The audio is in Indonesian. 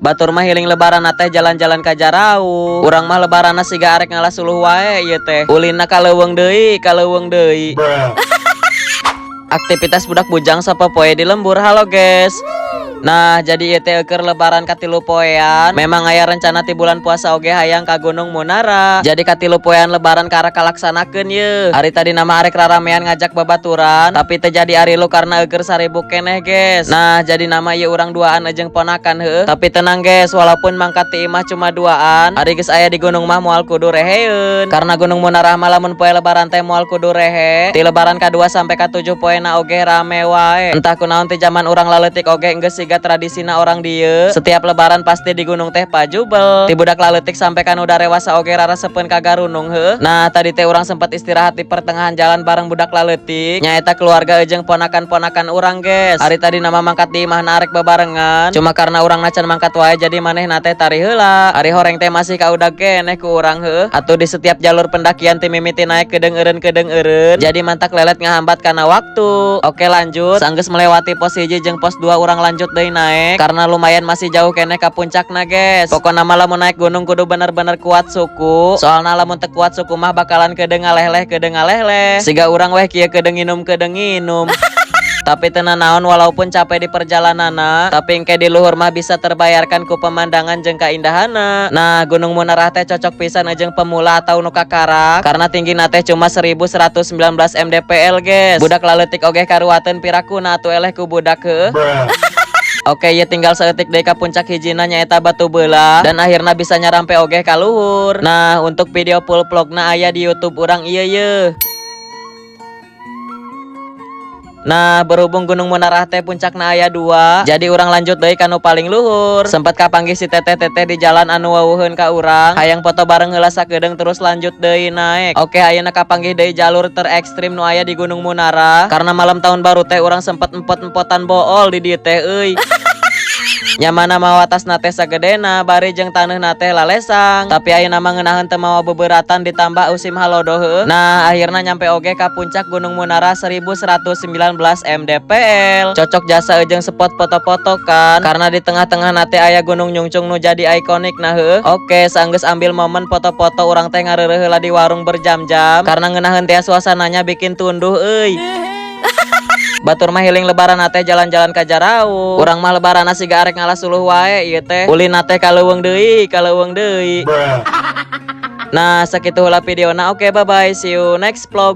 Batur mah healing lebaran teh jalan-jalan ka Jarau. Urang mah lebaran siga arek ngalah suluh wae ieu teh. Ulina ka leuweung deui. Aktivitas budak bujang sapopoe di lembur. Halo guys. Nah, jadi ieu teh keur lebaran katilu poean. Memang aya rencana ti bulan puasa oge hayang ka Gunung Munara. Jadi katilu poean lebaran karek kalaksanakeun ye. Ari tadi nama arek raramean ngajak babaturan, tapi teu jadi ari lu karena eueur 1000 keneh, guys. Nah, jadi nama ieu urang duaan jeung ponakan heuh. Tapi tenang, guys, walaupun mangkat ti imah cuma duaan, ari geus aya di gunung mah moal kudu reheun. Karena Gunung Munara mah lamun poe lebaran teh moal kudu rehe. Ti lebaran ka-2 sampai ka-7 poena oge rame wae. Entah kunaon ti zaman urang laleutik oge geus tradisina orang dieu. Setiap lebaran pasti di gunung teh pajubel. Ti budak laletik sampai kan udah rewasa oge rarasepeun ka garunung heuh. Nah, tadi teh urang sempat istirahat di pertengahan jalan bareng budak laletik. Nyaeta keluarga jeung ponakan-ponakan urang, guys. Ari tadi nama mangkat di imah narek bebarengan. Cuma karena urang nacan mangkat wae jadi manehna teh tari heula. Ari horeng teh masih kaudag keneh ku urang heuh. Atuh di setiap jalur pendakian ti mimiti naik kedeng eureun. Jadi mantak lelet ngahambat kana waktu. Oke, lanjut. Sanggeus melewati pos 1 jeung pos 2 urang lanjut deui naik karena lumayan masih jauh keneh ka puncakna, guys. Pokona mah lamun naik gunung kudu bener-bener kuat suku. Soalna lamun teu kuat suku mah bakalan kedeng ngaleh-leh. Siga urang weh kieu kedeng nginum. Tapi tenan naon walaupun capek di perjalananna, tapi engke di luhur mah bisa terbayarkan ku pemandangan jeung kaindahanna. Nah, Gunung Munara teh cocok pisan jeung pemula atau nu kakarak karena tinggina teh cuma 1119 mdpl, guys. Budak laletik oge karuateun pirakuna atuh eleh ku budak heuh. Oke, ya tinggal seetik deui ka puncak hijina nyaeta Batu Beulah dan akhirnya bisa nyarampe oge ka luhur. Nah, untuk video full vlogna aya di YouTube urang ieu ye. Nah, berhubung Gunung Munara teh puncakna aya 2, jadi urang lanjut deui ka nu paling luhur. Sempat kapanggih si teteh-teteh di jalan anu waweuheun ka urang. Hayang foto bareng heula sakedeung terus lanjut deui naek. Oke, ayeuna kapanggih deui jalur terekstrim nu aya di Gunung Munara. Karena malam tahun baru teh urang sempat empot-empotan bool di dieu teh euy. Nyamana mawa tasna teh sagedena bari jeung taneuna teh lalesang. Tapi ayeuna mah ngeunaheun teu mawa bebeuratan ditambah usim halodo heuh. Nah, akhirna nyampe oge ka puncak Gunung Munara 1119 mdpl. Cocok jasa jeung spot foto-foto kan. Karena di tengah-tengah nate aya Gunung Nyungcung nu jadi ikonik nah heuh. Oke, saenggeus ambil momen foto-foto urang teh ngareureuh heula di warung berjam-jam karena ngeunaheun teh suasananya bikin tunduh euy. Batur mah healing lebaran teh jalan-jalan ka Jarau. Urang mah lebaran siga arek ngalah suluh wae ieu teh. Ulina teh ka leuweung deui. Nah, sakitu heula videona. Oke, bye bye. See you next vlog.